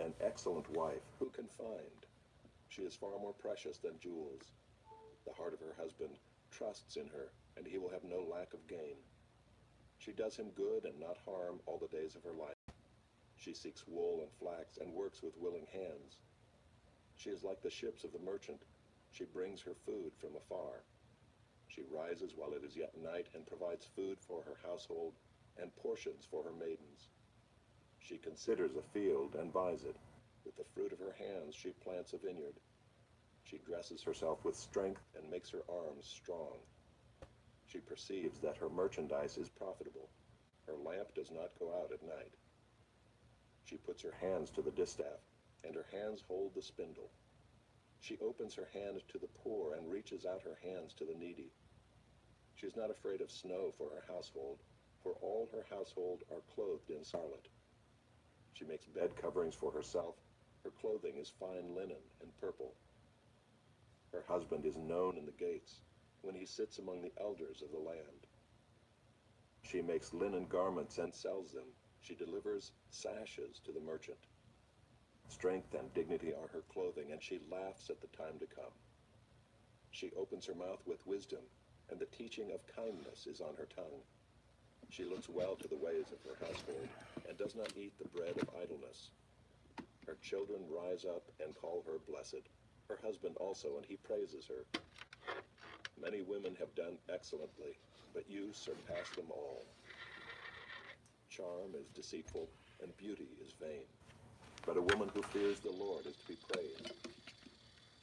An excellent wife, who can find? She is far more precious than jewels. The heart of her husband trusts in her, and he will have no lack of gain. She does him good and not harm all the days of her life. She seeks wool and flax and works with willing hands. She is like the ships of the merchant. She brings her food from afar. She rises while it is yet night and provides food for her household and portions for her maidens. She considers a field and buys it. With the fruit of her hands she plants a vineyard. She dresses herself with strength and makes her arms strong. She perceives that her merchandise is profitable. Her lamp does not go out at night. She puts her hands to the distaff, and her hands hold the spindle. She opens her hand to the poor and reaches out her hands to the needy. She is not afraid of snow for her household, for all her household are clothed in scarlet. She makes bed coverings for herself. Her clothing is fine linen and purple. Her husband is known in the gates, when he sits among the elders of the land. She makes linen garments and sells them. She delivers sashes to the merchant. Strength and dignity are her clothing, and she laughs at the time to come. She opens her mouth with wisdom, and the teaching of kindness is on her tongue. She looks well to the ways of her household, and does not eat the bread of idleness. Her children rise up and call her blessed, her husband also, and he praises her. Many women have done excellently, but you surpass them all. Charm is deceitful, and beauty is vain. But a woman who fears the Lord is to be praised.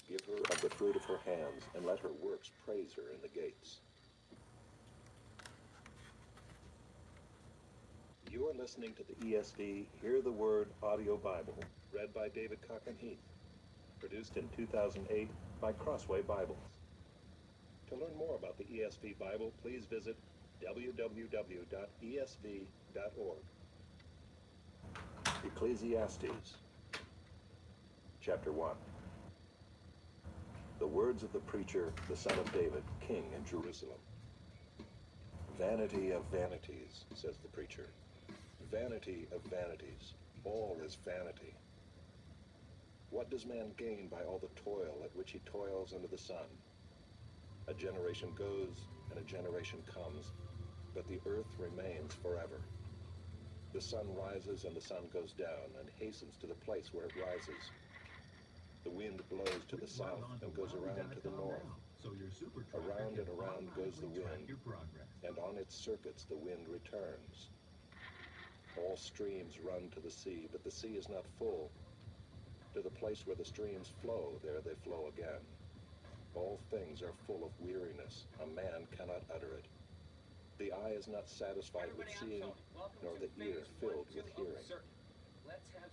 Give her of the fruit of her hands, and let her works praise her in the gates. You are listening to the ESV Hear the Word audio Bible, read by David Cochran Heath, produced in 2008 by Crossway Bibles. To learn more about the ESV Bible, please visit www.esv.org. Ecclesiastes, Chapter 1. The words of the preacher, the son of David, king in Jerusalem. Vanity of vanities, says the preacher. Vanity of vanities. All is vanity. What does man gain by all the toil at which he toils under the sun? A generation goes and a generation comes, but the earth remains forever. The sun rises and the sun goes down and hastens to the place where it rises. The wind blows to the south and goes around to the north. Around and around goes the wind, and on its circuits the wind returns. All streams run to the sea, but the sea is not full. To the place where the streams flow, there they flow again. All things are full of weariness. A man cannot utter it. The eye is not satisfied with seeing, nor the ear filled with hearing.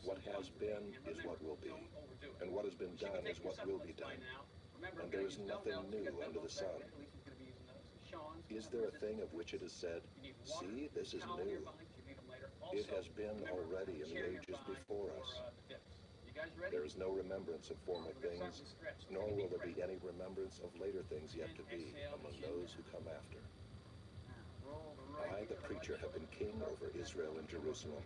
What has been is what will be, and what has been done is what will be done. And there is nothing new under the sun. Is there a thing of which it is said, "See, this is new"? It has been already in the ages before us. There is no remembrance of former things, nor will there be any remembrance of later things yet to be among those who come after. I, the preacher, have been king over Israel and Jerusalem,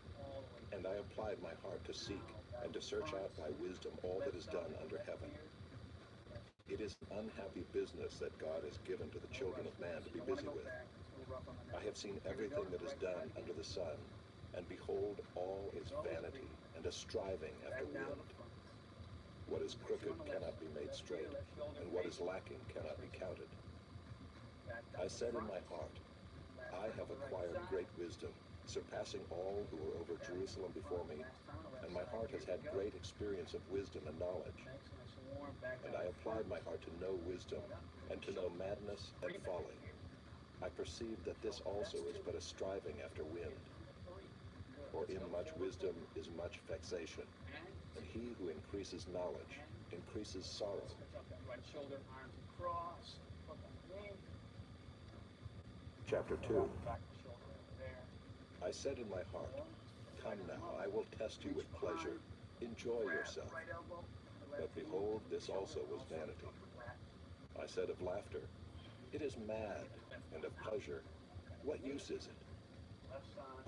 and I applied my heart to seek and to search out by wisdom all that is done under heaven. It is an unhappy business that God has given to the children of man to be busy with. I have seen everything that is done under the sun, and behold, all is vanity and a striving after wind. What is crooked cannot be made straight, and what is lacking cannot be counted. I said in my heart, I have acquired great wisdom, surpassing all who were over Jerusalem before me, and my heart has had great experience of wisdom and knowledge. And I applied my heart to know wisdom, and to know madness and folly. I perceived that this also is but a striving after wind. For in much wisdom is much vexation, and he who increases knowledge increases sorrow. Chapter 2. I said in my heart, come now, I will test you with pleasure. Enjoy yourself. But behold, this also was vanity. I said of laughter, it is mad, and of pleasure, what use is it?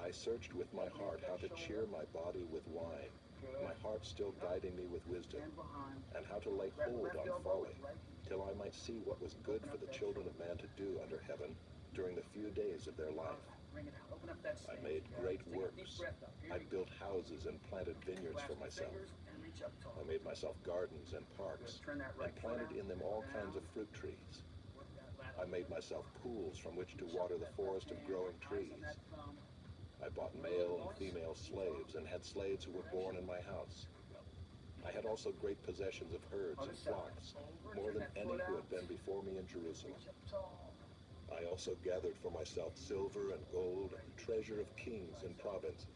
I searched with my heart how to cheer my body with wine, my heart still guiding me with wisdom, and how to lay hold on folly, till I might see what was good for the children of man to do under heaven during the few days of their life. I made great works. I built houses and planted vineyards for myself. I made myself gardens and parks, and planted in them all kinds of fruit trees. I made myself pools from which to water the forest of growing trees. I bought male and female slaves, and had slaves who were born in my house. I had also great possessions of herds and flocks, more than any who had been before me in Jerusalem. I also gathered for myself silver and gold, and treasure of kings and provinces.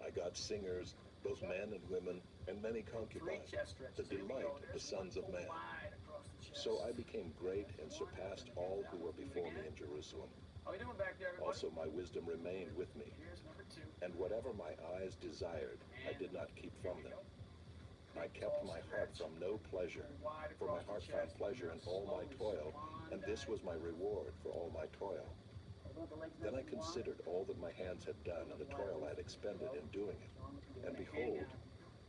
I got singers, both men and women, and many concubines, the delight of the sons of man. So I became great and surpassed all who were before me in Jerusalem. Also my wisdom remained with me, and whatever my eyes desired, I did not keep from them. I kept my heart from no pleasure, for my heart found pleasure in all my toil, and this was my reward for all my toil. Then I considered all that my hands had done and the toil I had expended in doing it, and behold,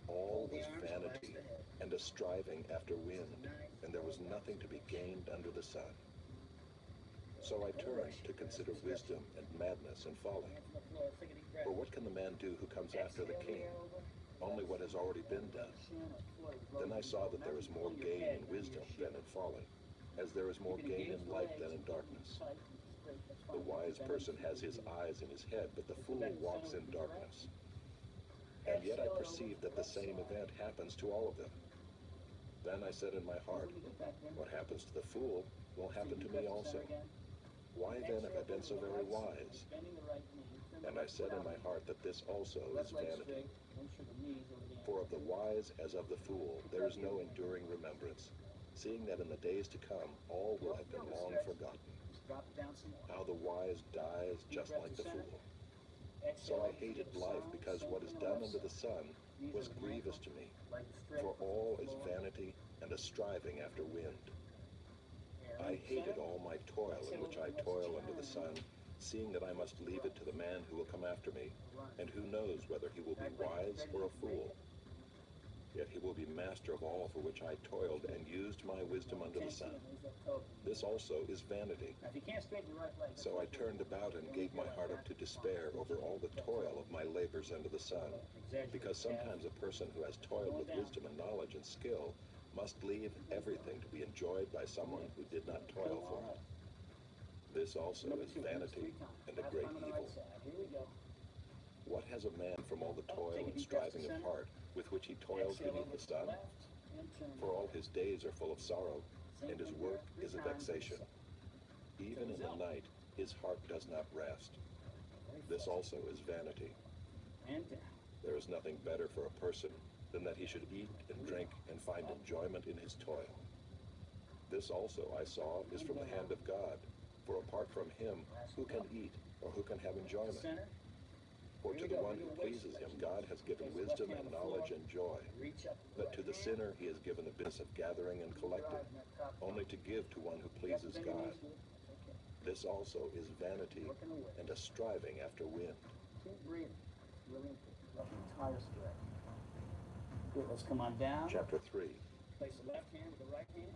all was vanity and a striving after wind, and there was nothing to be gained under the sun. So I turned to consider wisdom and madness and folly. For what can the man do who comes after the king? Only what has already been done. Then I saw that there is more gain in wisdom than in folly, as there is more gain in light than in darkness. The wise person has his eyes in his head, but the fool walks in darkness. And yet I perceive that the same event happens to all of them. Then I said in my heart, what happens to the fool will happen to me also. Why then have I been so very wise? And I said in my heart that this also is vanity. For of the wise as of the fool there is no enduring remembrance, seeing that in the days to come all will have been long forgotten. How the wise dies just like the fool. So I hated life because what is done under the sun was grievous to me, for all is vanity and a striving after wind. I hated all my toil in which I toil under the sun, seeing that I must leave it to the man who will come after me, and who knows whether he will be wise or a fool. Yet he will be master of all for which I toiled and used my wisdom under the sun. This also is vanity. So I turned about and gave my heart up to despair over all the toil of my labors under the sun, because sometimes a person who has toiled with wisdom and knowledge and skill must leave everything to be enjoyed by someone who did not toil for it. This also is vanity and a great evil. What has a man from all the toil and striving of heart with which he toils beneath the sun? For all his days are full of sorrow, and his work is a vexation. Even in the night his heart does not rest. This also is vanity. There is nothing better for a person than that he should eat and drink and find enjoyment in his toil. This also I saw is from the hand of God, for apart from him who can eat or who can have enjoyment? For to the one who pleases him God has given wisdom and knowledge and joy, but to the sinner he has given the business of gathering and collecting, only to give to one who pleases God. This also is vanity and a striving after wind. Good, let's come on down. Chapter 3. Place the left hand with the right hand.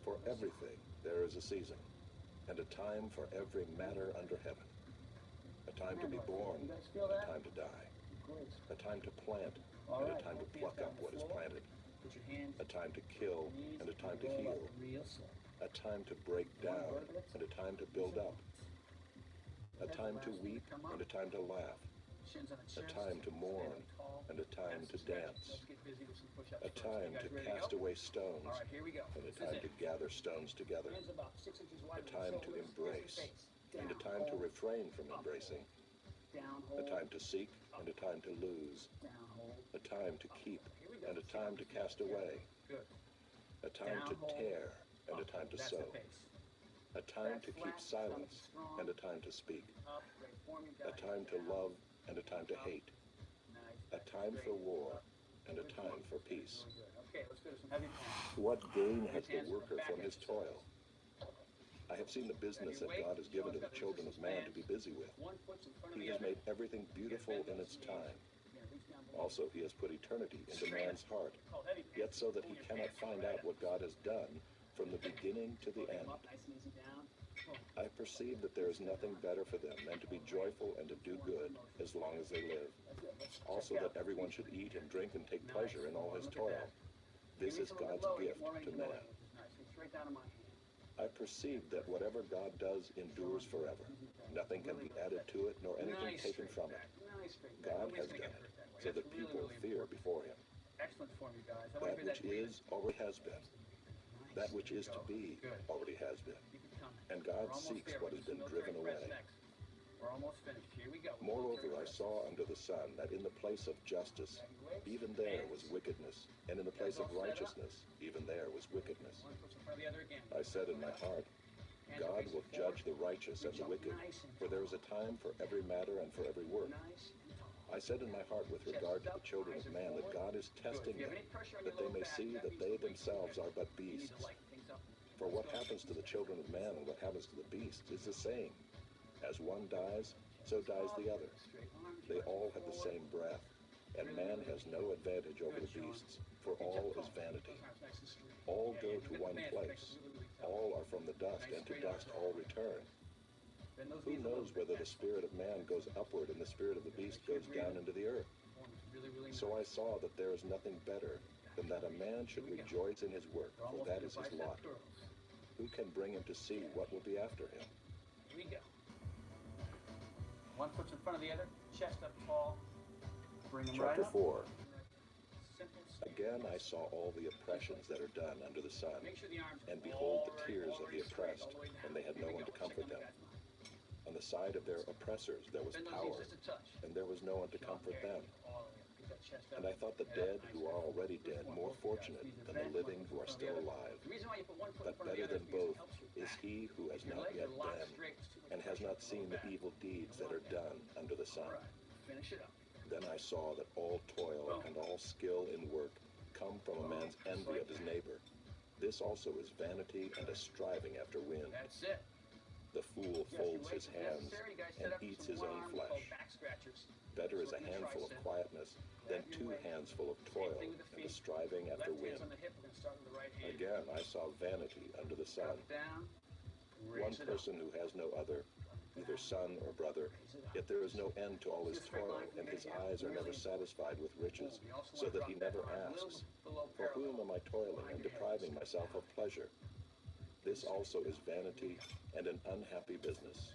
For everything there is a season, and a time for every matter under heaven. A time to be born, and a time to die. A time to plant, and a time to pluck up what is planted. A time to kill, and a time to heal. A time to break down, and a time to build up. A time to weep, and a time to laugh. A time to mourn, and a time to dance. A time to cast away stones, and a time to gather stones together. A time to embrace, and a time to refrain from embracing. A time to seek, and a time to lose. A time to keep, and a time to cast away. A time to tear, and a time to sow. A time to keep silence, and a time to speak. A time to love, and a time to hate. A time for war, and a time for peace. What gain has the worker from his toil? I have seen the business that God has given to the children of man to be busy with. He has made everything beautiful in its time. Also, he has put eternity into man's heart, Called heavy pants. yet so that he Pull your cannot pants find right out up. what God has done from the beginning to the Pull them end. up nice and easy down. Boom. I perceive that there is nothing better for them than to be joyful and to do good as long as they live. That's it. Let's Also, check that out. everyone should eat and drink and take Nice. pleasure in all his Look at toil. that. This You is reach a little bit God's lower, you gift get more range to below man. you, which is nice. It's right down to my hand. I perceive that whatever God does endures forever. Nothing can be added to it, nor anything Nice taken straight from it. back. Nice straight back. God Nobody's has gonna done get it, hurt that way. so That's that really, people really fear important. before him. Excellent form, you guys. I want That to hear which that breathing. is already has been. Nice. That which is There to you go. be Good. already has been. Keep it coming. And We're God almost seeks there. what We're has just been military driven press away. next. We're almost finished. Here we go. Moreover, Military I press. saw under the sun that in the place of justice, even there was wickedness, and in the place of righteousness, even there was wickedness. One puts in front of the other again. I said in my heart, Hands God facing will forward. judge the righteous and Reach the up wicked, nice and for there is a time for every matter and for every work. nice and tall. I said in my heart with regard to the children of man that God is testing If you have them, any pressure on that your they low may back, see that means they the weight's too themselves heavy. are but You need beasts. to lighten things up. For what happens to the children of man and what happens to the beasts is the same. As one dies, so dies the other. Straight arms, They press all have the forward. same breath, and man has no advantage over the beasts, for all is vanity. Nice and straight. All Yeah, go yeah, to you got one the band place. makes it really, really tough. All are from the dust, and to dust all return. Bend those Who knees a little knows bit. whether the That's spirit of man goes upward and the spirit of the beast goes down into the earth? form is really, really So I nice. saw that there is nothing better than that a man should rejoice in his work, We're for almost that to is his bicep lot. curls. Who can bring him to see what will be after him? Here we go. One foot's in front of the other, chest up tall. Bring them right Chapter up. 4. Simple step. Again I saw all the oppressions that are done under the sun, Make sure the arms are and behold the already- tears of already the straight oppressed, all the way down. and they had Here no we one go. to comfort Check on them. the guy's mind. On the side of their oppressors there was Bend those power, knees just a touch. and there was no one to There comfort you them. go. All the way up. Get that chest up. And I thought the Head dead, up, nice who and are already This dead, one, more both you guys. fortunate Knees are than the bent, living one who are foot in front of still the other. alive. The reason why you put one foot in But front of the better other than is because it both helps your is back. he who has If your not legs yet are locked been, straight, it's too much and has pressure not on the seen lower the back. evil deeds that are done under the sun. All right, finish it up. Then I saw that all toil and all skill in work come from a man's envy of his neighbor. This also is vanity and a striving after wind. That's it. The fool Yes, folds your his weights, if hands necessary, you guys set and up eats some his one own arm called flesh. back scratchers. Better is a Work your handful of tricep. quietness than Grab your two weight. handsful of Same toil thing with the and the feet. striving after Left hand's wind. on the hip. We're going to start with the right hand. Again, I saw vanity under the sun. Drop it down. One Raise it up. person who has no other, either son or brother, yet there is no end to all his toil, and his eyes are never satisfied with riches, so that he never asks, for whom am I toiling and depriving myself of pleasure? This also is vanity and an unhappy business.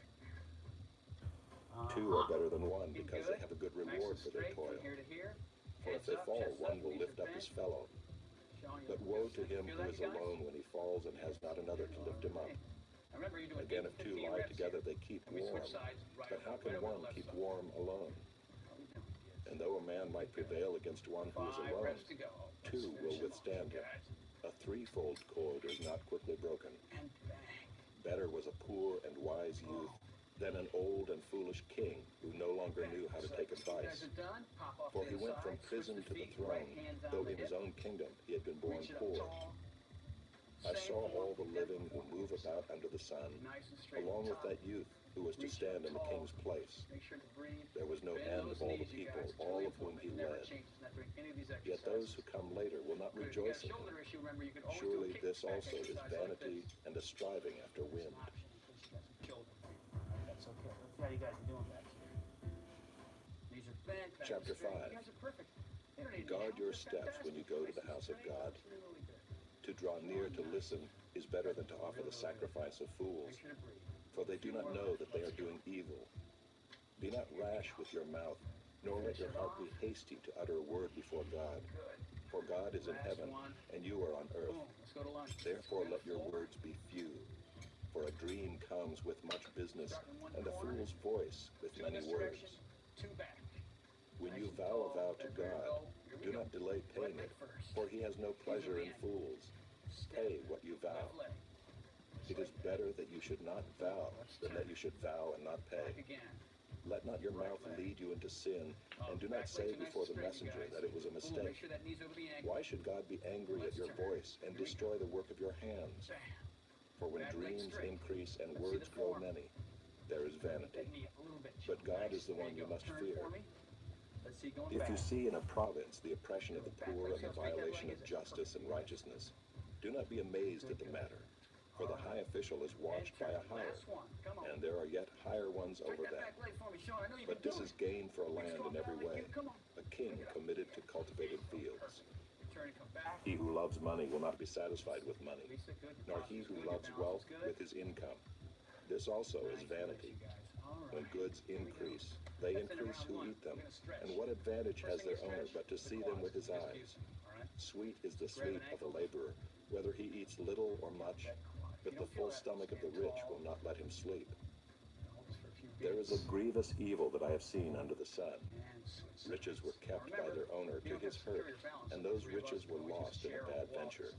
Two are better than one because they have a good reward for their toil. For if they fall, one will lift up his fellow. But woe to him who is alone when he falls and has not another to lift him up. Again, if two lie together, they keep warm. But how can one keep warm alone? And though a man might prevail against one who is alone, two will withstand him. A threefold cord is not quickly broken. And bang. Better was a poor and wise youth than an old and foolish king who no longer knew how to take advice. For he went from prison to the throne, though in his own kingdom he had been born poor. I saw all the living who move about under the sun, along with that youth who was to stand in the king's place. There was no end of all the people, all of whom he led. Yet those who come later will not rejoice in him. Surely this also is vanity and a striving after wind. That's okay. Let's see how you guys are doing back here. These are bent. back Chapter straight. 5. You guys are perfect. They don't need Guard any your help. steps They're when you go to the house of fantastic. God. Really, really good. To draw near to listen is better than to offer the sacrifice of fools, Make sure to breathe. for they do not know that they are doing evil. Be not rash with your mouth, nor let your heart be hasty to utter a word before God. Good. For God is in heaven, and you are on earth. Boom. Let's go to lunch. Therefore let your words be few. For a dream comes with much business, and a fool's voice with Two in many this words. direction, two back. When you vow a vow to God, do not delay paying it, for he has no pleasure in fools. Pay what you vow. Left leg. It is better that you should not vow than that you should vow and not Back pay. again. Let not your mouth lead you into sin, and do not say before the messenger that it was a Boom. Make mistake. sure that knee's over the ankle. Why should God be angry at your voice and destroy the work of your hands? Bam. For when dreams increase and words grow many, there is vanity. That knee up a little bit. But God is the Nice. one There you go. must Turn fear. for me. Let's see, going If back. you see in a province the oppression of the poor and the violation of justice and righteousness, do not be amazed at the matter, for the high official is watched by a higher, Last one. Come on. and there are yet higher ones over Take that them. back leg for me, Sean. I know you But can this do is it. gain for a land in every way, Come on. a king committed to cultivated fields. Turn and come back. He who loves money will not be satisfied with money, Lisa, good. nor he who loves wealth with his income. This also is vanity. When goods increase, they increase who eat them. And what advantage has their owner but to see them with his eyes? Sweet is the sleep of the laborer, whether he eats little or much, but the full stomach of the rich will not let him sleep. There is a grievous evil that I have seen under the sun. Riches were kept by their owner to his hurt, and those riches were lost in a bad venture.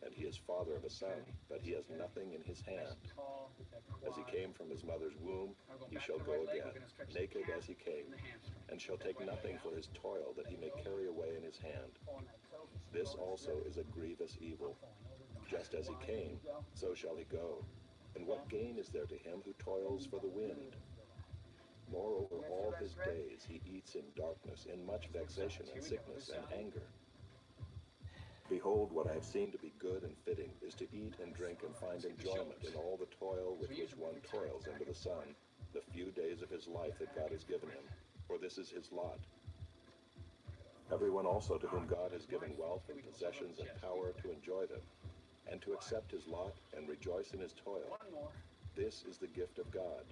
And he is father of a son, but he has nothing in his hand. As he came from his mother's womb, he shall go again, naked as he came, and shall take nothing for his toil that he may carry away in his hand. This also is a grievous evil. Just as he came, so shall he go. And what gain is there to him who toils for the wind? Moreover, all his days he eats in darkness, in much vexation and sickness and anger. Behold, what I have seen to be good and fitting is to eat and drink and find enjoyment in all the toil with which one toils under the sun, the few days of his life that God has given him, for this is his lot. Everyone also to whom God has given wealth and possessions and power to enjoy them, and to accept his lot and rejoice in his toil, this is the gift of God.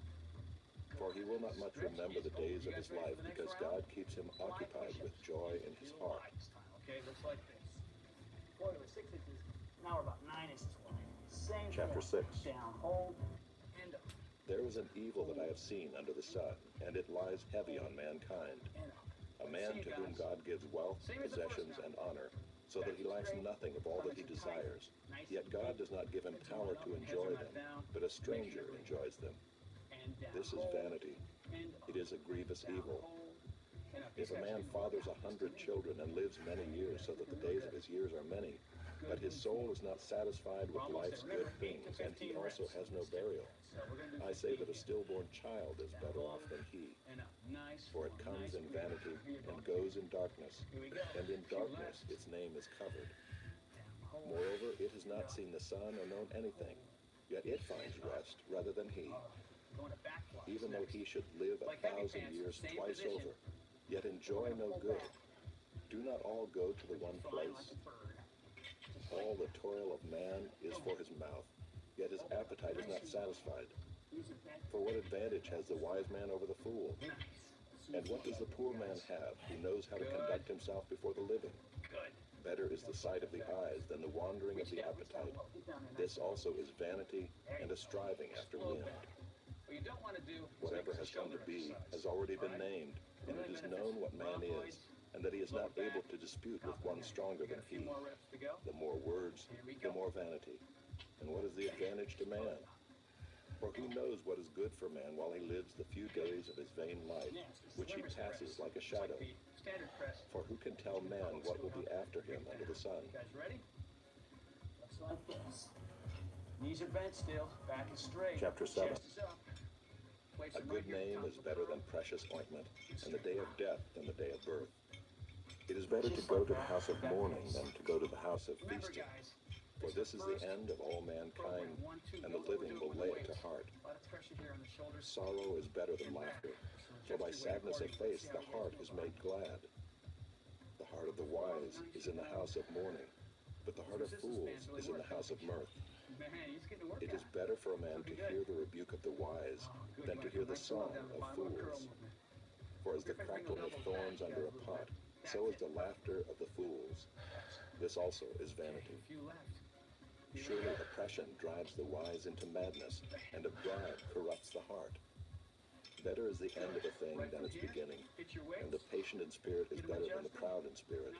For he will not much remember the days of his life, because God keeps him occupied with joy in his heart. Okay, looks like this. Before there was 6 inches, now we're about 9 inches wide. Same Chapter form. 6. Down, hold, and up, There is an evil that I have seen under the sun, and it lies heavy on mankind. and up. A man to whom God gives wealth, possessions, and honor, so that he lacks nothing of all that he desires. Yet God does not give him power to enjoy them, but a stranger enjoys them. This is vanity. It is a grievous evil. If a man fathers 100 children and lives many years, so that the days of his years are many, but his soul is not satisfied with life's good things, and he also has no burial, I say that a stillborn child is better off than he. For it comes in vanity and goes in darkness, and in darkness its name is covered. Moreover, it has not seen the sun or known anything, yet it finds rest rather than he. Even though he should live 1,000 years twice over, yet enjoy no good. Do not all go to the one place? All the toil of man is for his mouth, yet his appetite is not satisfied. For what advantage has the wise man over the fool? And what does the poor man have who knows how to conduct himself before the living? Better is the sight of the eyes than the wandering of the appetite. This also is vanity and a striving after wind. Whatever has come to be has already been named, and it is known what man is, and that he is not able to dispute with one stronger than he. The more words, the more vanity. And what is the advantage to man? For who knows what is good for man while he lives the few days of his vain life, which he passes like a shadow? For who can tell man what will be after him under the sun? You guys ready? Looks like this. Knees are bent still, back is straight. Chapter 7. Chest is up. Place A them good right here, name is top of better the than rope. precious ointment, and the day of death than the day of birth. It is better to go to the house of mourning than to go to the house of Remember, feasting. guys, For this is the end of all mankind, and the living will lay it to heart. a lot of pressure here on the shoulders. Sorrow is better than laughter, for by sadness of face the heart is made glad. The heart of the wise is in the house of mourning, but the heart of fools is in the house of mirth. Man, he's getting to work It is out. better for a man to hear the rebuke of the wise than to hear the song of fools. For as the crackling of thorns under a pot, so is the laughter of the fools. This also is vanity. A few left. Surely oppression drives the wise into madness, and a bribe corrupts the heart. Better is the end of a thing than its beginning, and the patient in spirit is better than the proud in spirit.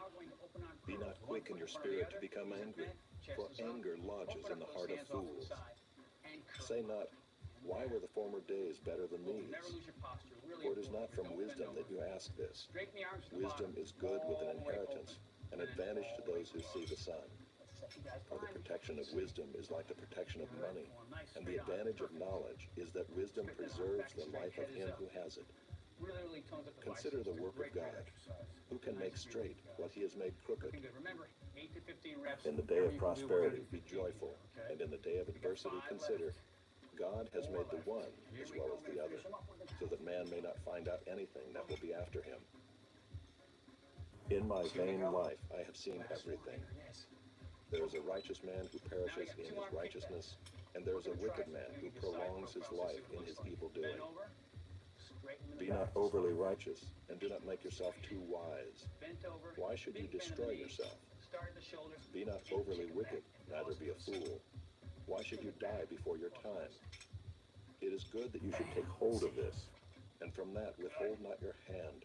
Be not quick in your spirit to become angry, for anger lodges in the heart of fools. Say not, why were the former days better than these? For it is not from wisdom that you ask this. Wisdom is good with an inheritance, an advantage to those who see the sun. For the protection of wisdom is like the protection of money, and the advantage of knowledge is that wisdom preserves the life of him who has it, really tones up the Consider the biceps. work of Great God. exercise. Who can make straight what he has made crooked? Looking good. Remember, 8 to 15 reps. In the day of Whatever you can do, we're gonna prosperity, do be 15 joyful, here, okay? and in the day of We got adversity, 5 consider left. God has 4 made the left. one Here as we well go. as the We're other, gonna finish 'em up with so that man may not find out anything that will be after him. the- In my Here we vain go. life I have seen Last one everything. here, yes. There is a righteous man who perishes in his righteousness, and there is a wicked man who prolongs his life in his evil doing. Bend over. Straighten the Be back. not overly righteous, and do not make yourself too wise. Bent over. Why should you Big bend in the destroy knees. yourself? Start at the shoulders. Be not and overly kick it wicked, back. neither be a fool. Why should you die before your time? It is good that you should take hold of this, and from that withhold not your hand,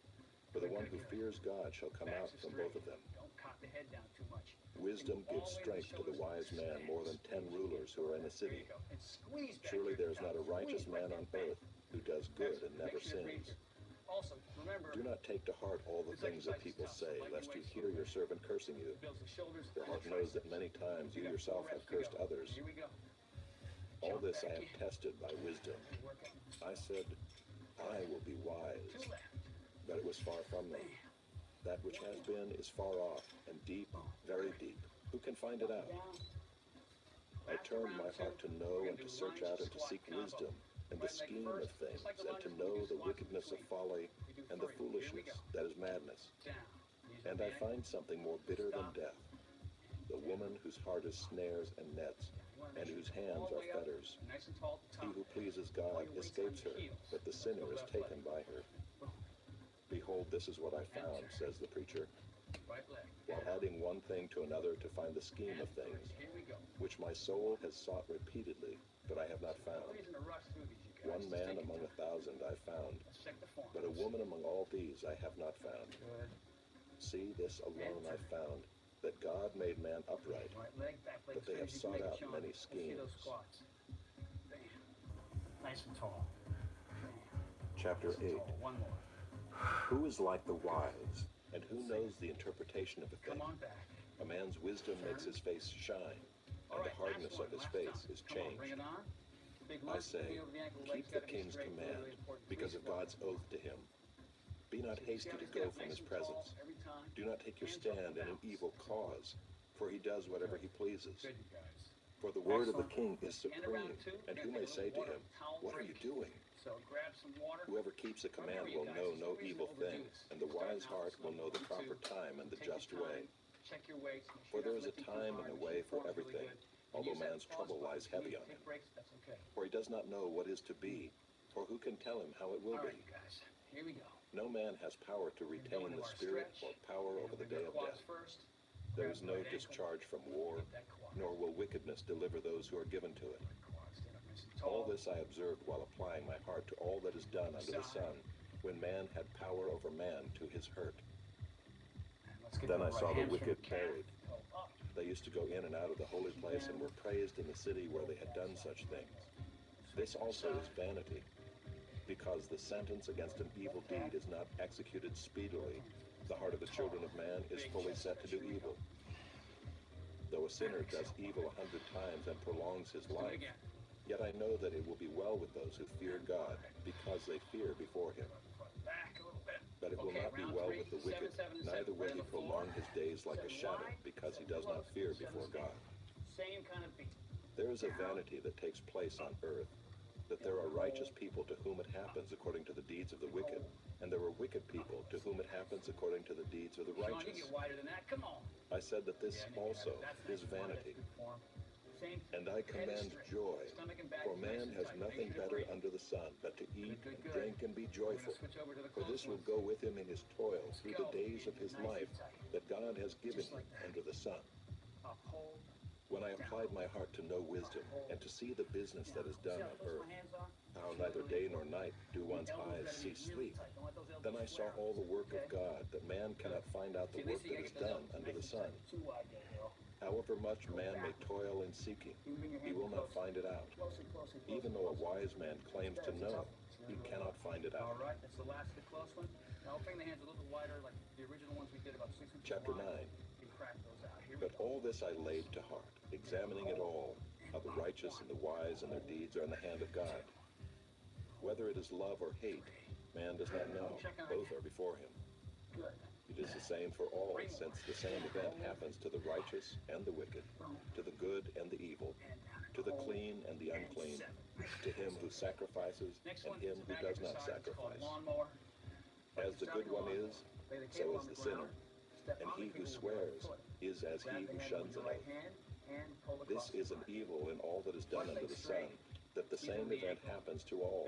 for the one who fears God shall come out from both of them. Don't cock the head down too much. Wisdom gives strength to the wise man more than 10 rulers who are in a There you city. go. And squeeze back Surely here. there is not a Now, righteous squeeze right man on there. earth who does good and never Make sure to breathe sins. here. Also, remember, Do not take to heart all the this things that exercise is people tough, so say, lighten lest your you weights hear a little your bit. servant cursing you. It builds the shoulders Your and heart the knows that triceps. many times you got yourself 4 have reps to cursed go. others. Here we go. All Jump this I back have in. tested by wisdom. Work it. I said, I will be 2 wise, left. but it was far from me. That which has been is far off, and deep, very deep. Who can find it out? Down. I turned my heart to know and to search out and to seek wisdom and the scheme of things, and to know the wickedness of folly and the foolishness that is madness. Down. And I find something more bitter than death, the woman whose heart is snares and nets, and whose hands are fetters. Nice and tall at the He top. who pleases God escapes her, but the sinner is taken by her. Behold, this is what I found, says the preacher, Right leg. while adding one thing to another to find the scheme of things, Here we go. which my soul has sought repeatedly, but I have not No found. reason to rush through these, you guys. One Just man take your among time. 1,000 I found, Let's check the form. but a woman among all these I have not found. Good. See, this alone I found, that God made man upright, Right leg, back leg. but they have straight as you can sought make it, out Sean. many Let's see those schemes. squats. Bam. Nice and tall. Bam. Chapter Nice and 8. tall. One more. Who is like the wise, and who knows the interpretation of a thing? Come on back. A man's wisdom makes his face shine, All and the right, hardness last one, of his last face time. is Come on, bring changed. it on. Big I lunge, say, knee over the ankle, keep legs the gotta be king's straight, command, really important. because of Please squat. God's oath to him. Be not hasty to go from his presence. Every time. Do not take your stand in an evil cause, for he does whatever he pleases. Good, you guys. For the word of the Excellent. king is And around supreme, two, and you're who gonna may take a say to little him, water, towel what are you break. doing? So grab some water. Whoever keeps a command Remember, you will guys, know there's no reason to evil overdo thing, this. and the Start wise now, heart will know the slowly, proper 1, 2. time and the Take your just way. time, check your weights. Make For sure there you're is a not lifting too time hard, and a make sure way your for form's really everything, good. although Use that man's pause trouble button. lies If you heavy need on to him. take breaks, that's okay. For he does not know what is to be, or who can tell him how it will All be. right, you guys. Here we go. No man has power to We're retain going to the our spirit or stretch, power and over the we're day gonna of quads death. first. There Grab is the no right ankle, discharge from war, get that quad. nor will wickedness deliver those who are given to it. Quad, stand up nice and All tall. this I observed while applying my heart to all that is done under the sun, when man had power over man to his hurt. And let's get Then the I right saw the hamstring, wicked calf, buried. toe up. They used to go in and out of the holy place and were praised in the city where they had done such things. This also is vanity, because the sentence against an evil deed is not executed speedily. The heart of the children of man is fully set to do evil. Though a sinner does evil 100 times and prolongs his Do it life, again. yet I know that it will be well with those who fear God, because they fear before him. Back a little bit. But it will Okay, not be round well 3, with the wicked, 7, 7, neither 7. will Lay he on the floor. prolong his days like a 7 shadow, wide, because he 7 does not close, fear 7 before stand. God. Same kind of beat. There is a vanity that takes place on earth, that there are righteous people to whom it happens according to the deeds of the wicked, and there are wicked people to whom it happens according to the deeds of the Sean, you righteous. get wider than that. Come on. I said that this Yeah, I knew you had also it. That's is nice form, that's vanity, good form. Same. and I Head is command straight. joy, Stomach and back for is nice man and has tight. nothing Make sure to better breathe. under the sun but to eat Good, and good. drink and be We're joyful, gonna switch over to the for close this will ones. go with him in his toil through the Go. days of his Nice and life tight. that God has given Just him like that. under the sun. Up, hold. When I applied my heart to know wisdom and to see the business that is done See how on close earth, my hands are? how neither day nor night do one's Elbows eyes gotta be see really sleep, tight. Don't let those elbows then I saw flare. all the work of Okay? God, that man cannot find out the See, work Lisa, you that gotta is get those done elbows under nice the and sun. tight. Too wide there, girl. However much man may toil in seeking, You can bring your he hand will not closer. find it out. Closer, closer, closer. Even though a wise man claims to know, he All cannot find it out. right, that's the last of the close one. Now I'll bring the hands a little wider, like the original ones we did about 6 inches Chapter wide. 9. You can crack those out. Here we But go. all this I laid to heart, examining it all, how the righteous and the wise and their deeds are in the hand of God. Whether it is love or hate, Man does not know. Both are before him. Good. It is the same for all, since the same event happens to the righteous and the wicked, to the good and the evil, to the clean and the unclean, to him who sacrifices and him who does not sacrifice. As the good one is, so is the sinner, and he who swears is as he who shuns an oath. This is an evil in all that is done under the sun, that the same event happens to all.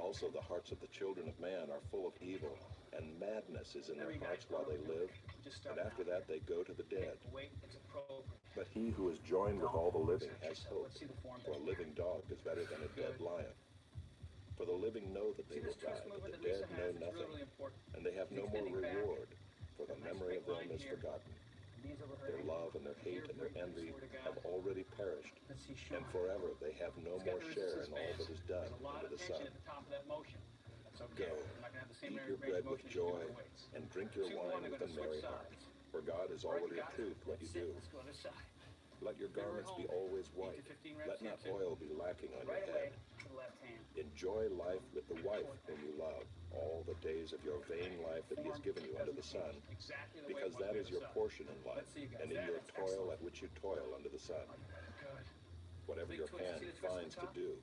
Also the hearts of the children of man are full of evil, and madness is in their hearts while they live, and after that they go to the dead. But he who is joined with all the living has hope, for a living dog is better than a dead lion. For the living know that they will die, but the dead know nothing, and they have no more reward, for the memory of them is forgotten. Their love and their hate and their envy have already perished, and forever they have no more share in all that is done under the sun. Go, eat your bread with joy, and drink your wine with a merry heart, for God has already approved what you do. Let your garments be always white. Let not oil be lacking on your head. Enjoy life with the wife whom you love, all the days of your vain life that he has given you under the sun, because that is your portion in life, and in your toil at which you toil under the sun. Whatever your hand finds to do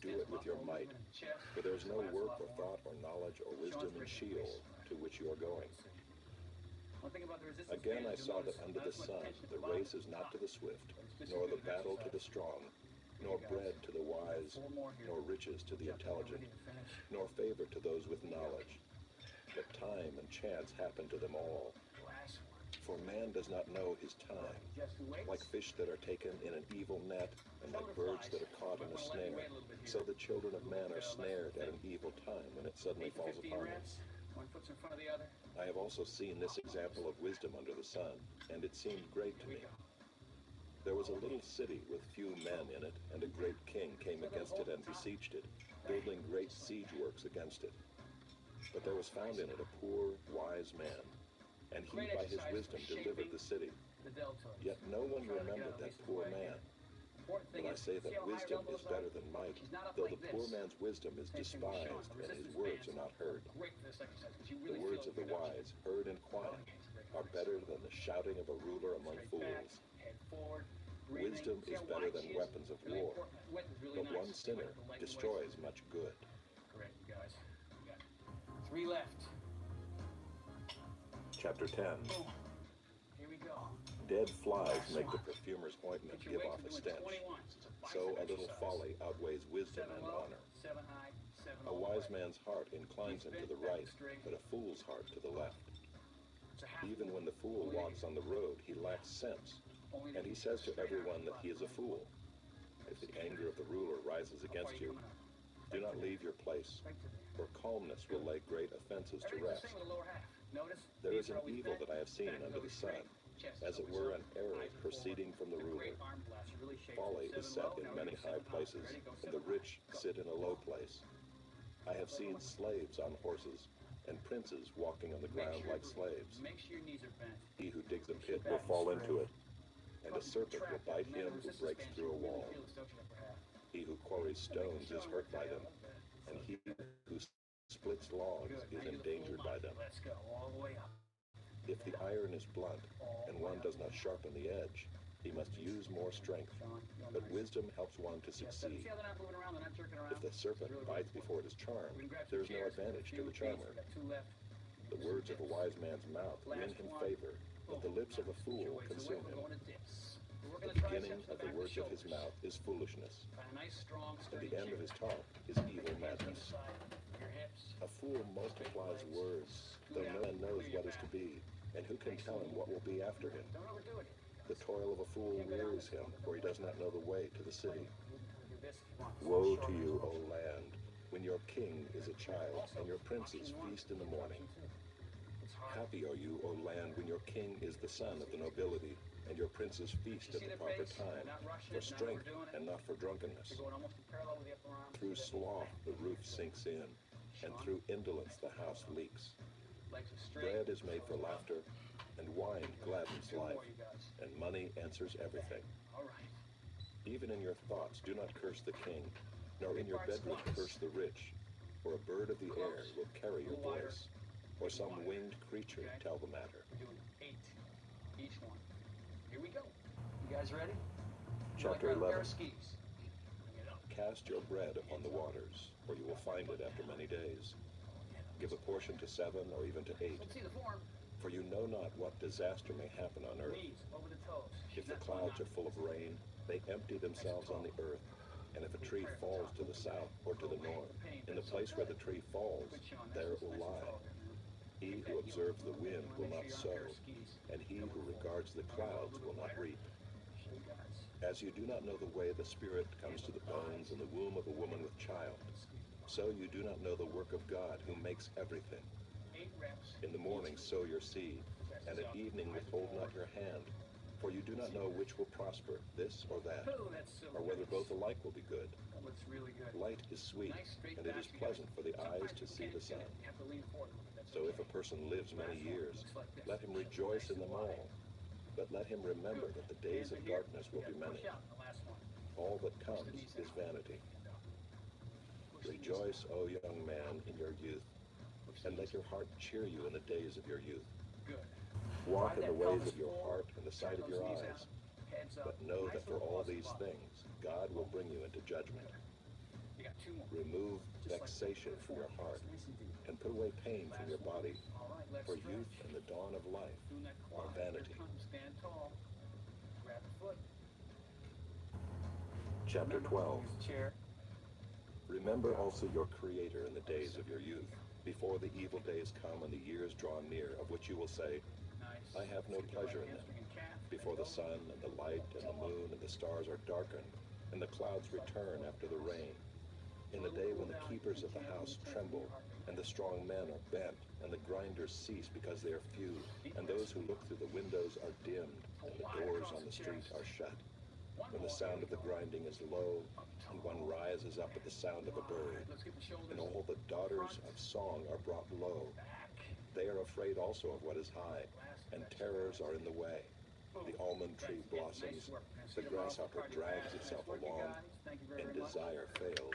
it with your might, for there is no work or thought or knowledge or wisdom in Sheol, to which you are going. Again I saw that under the sun the race is not to the swift, nor the battle to the strong, nor bread to the wise, nor riches to the intelligent, nor favor to those with knowledge. But time and chance happen to them all. For man does not know his time. Like fish that are taken in an evil net, and like birds that are caught in a snare, so the children of man are snared at an evil time when it suddenly falls upon them. I have also seen this example of wisdom under the sun, and it seemed great to me. There was a little city with few men in it, and a great king came against it and besieged it, building great siege works against it. But there was found in it a poor, wise man, and he by his wisdom delivered the city. Yet no one remembered that poor man. But I say that wisdom is better than might, though the poor man's wisdom is despised, and his words are not heard. The words of the wise, heard in quiet, are better than the shouting of a ruler among fools. Wisdom is better than weapons of war, but one sinner destroys much good. Correct, you guys. We got 3 left. Chapter 10. Boom. Here we go. Dead flies make the perfumer's ointment give off a stench. So a little folly outweighs wisdom and honor. A wise man's heart inclines him to the right, but a fool's heart to the left. Even when the fool walks on the road, he lacks sense, and he says to everyone that he is a fool. If the anger of the ruler rises against you, do not leave your place, for calmness will lay great offenses to rest. There is an evil that I have seen under the sun, as it were an error proceeding from the ruler. Folly is set in many high places, and the rich sit in a low place. I have seen slaves on horses, and princes walking on the ground like slaves. He who digs a pit will fall into it, and a serpent will bite him who breaks through a wall. He who quarries stones is hurt by them, and he who splits logs is endangered by them. If the iron is blunt, and one does not sharpen the edge, he must use more strength, but wisdom helps one to succeed. If the serpent bites before it is charmed, there is no advantage to the charmer. The words of a wise man's mouth win him favor, but the lips of a fool consume him. The beginning of the words of his mouth is foolishness, and the end of his talk is evil madness. A fool multiplies words, though no one knows what is to be, and who can tell him what will be after him? The toil of a fool wearies him, for he does not know the way to the city. Woe to you, O land, when your king is a child, and your princes feast in the morning. Happy are you, O land, when your king is the son of the nobility, and your princes feast at the proper time, for strength and not for drunkenness. Through sloth the roof sinks in, and through indolence the house leaks. Bread is made for laughter, and wine gladdens life, and money answers everything. Even in your thoughts do not curse the king, nor in your bedroom curse the rich, or a bird of the air will carry your voice, or some winged creature tell the matter. We're doing 8 each one. Here we go. You guys ready? Chapter You're like 11. a pair of skis. Bring it up. Cast your bread upon the waters, for you will find it after many days. Give a portion to 7 or even to 8, Let's see the form. for you know not what disaster may happen on earth. Knees over the toes. If the clouds are full of rain, they empty themselves on the earth. And if a tree falls to the south or to the north, in the place where the tree falls, there it will lie. He who observes the wind will not sow, and he who regards the clouds will not reap. As you do not know the way the Spirit comes to the bones in the womb of a woman with child, so you do not know the work of God who makes everything. 8 reps. In the morning sow your seed, and at evening withhold not your hand, for you do not know which will prosper, this or that, Oh, that's so or whether nice. both alike will be good. That looks really good. Light is sweet, Nice, straight and it is back. pleasant for the eyes Sometimes to you see can't the do sun. it. You have to lean forward a little bit. That's So if okay. a person lives many Last one years, looks like this. let him rejoice in them all. But let him remember that the days of darkness will be many. Push out in the last one. All that comes is vanity. Push the knees Rejoice, O young man, in your youth, down. Push the and let knees your heart cheer you in the days of your youth. Good. Walk in Drive the that ways pelvis of your forward, heart and the sight turn of your those knees eyes. out, heads up. But know Nice that for little all pause these above. things, God will bring you into judgment. You got 2 more. Remove Just like vexation that. from your heart, Nice and deep. and put away pain from your Last one. body, All right, left for stretch. youth and the dawn of life Doing that are quad. vanity. Here it comes. Stand tall. Grab the foot. Chapter Remember, 12. use the chair. Remember also your Creator in the days of your youth, before the evil days come and the years draw near, of which you will say, Nice. I have no Let's get the pleasure right in them. hamstring and calf. Before the sun and the light and the moon and the stars are darkened, and the clouds return after the rain. In the day when the keepers of the house tremble, and the strong men are bent, and the grinders cease because they are few, and those who look through the windows are dimmed, and the doors on the street are shut. When the sound of the grinding is low, and one rises up at the sound of a bird, Let's get the shoulders and all the daughters of song are brought low. back. They are afraid also of what is high, and terrors are in the way. The almond tree blossoms, the grasshopper drags itself along, and desire fails.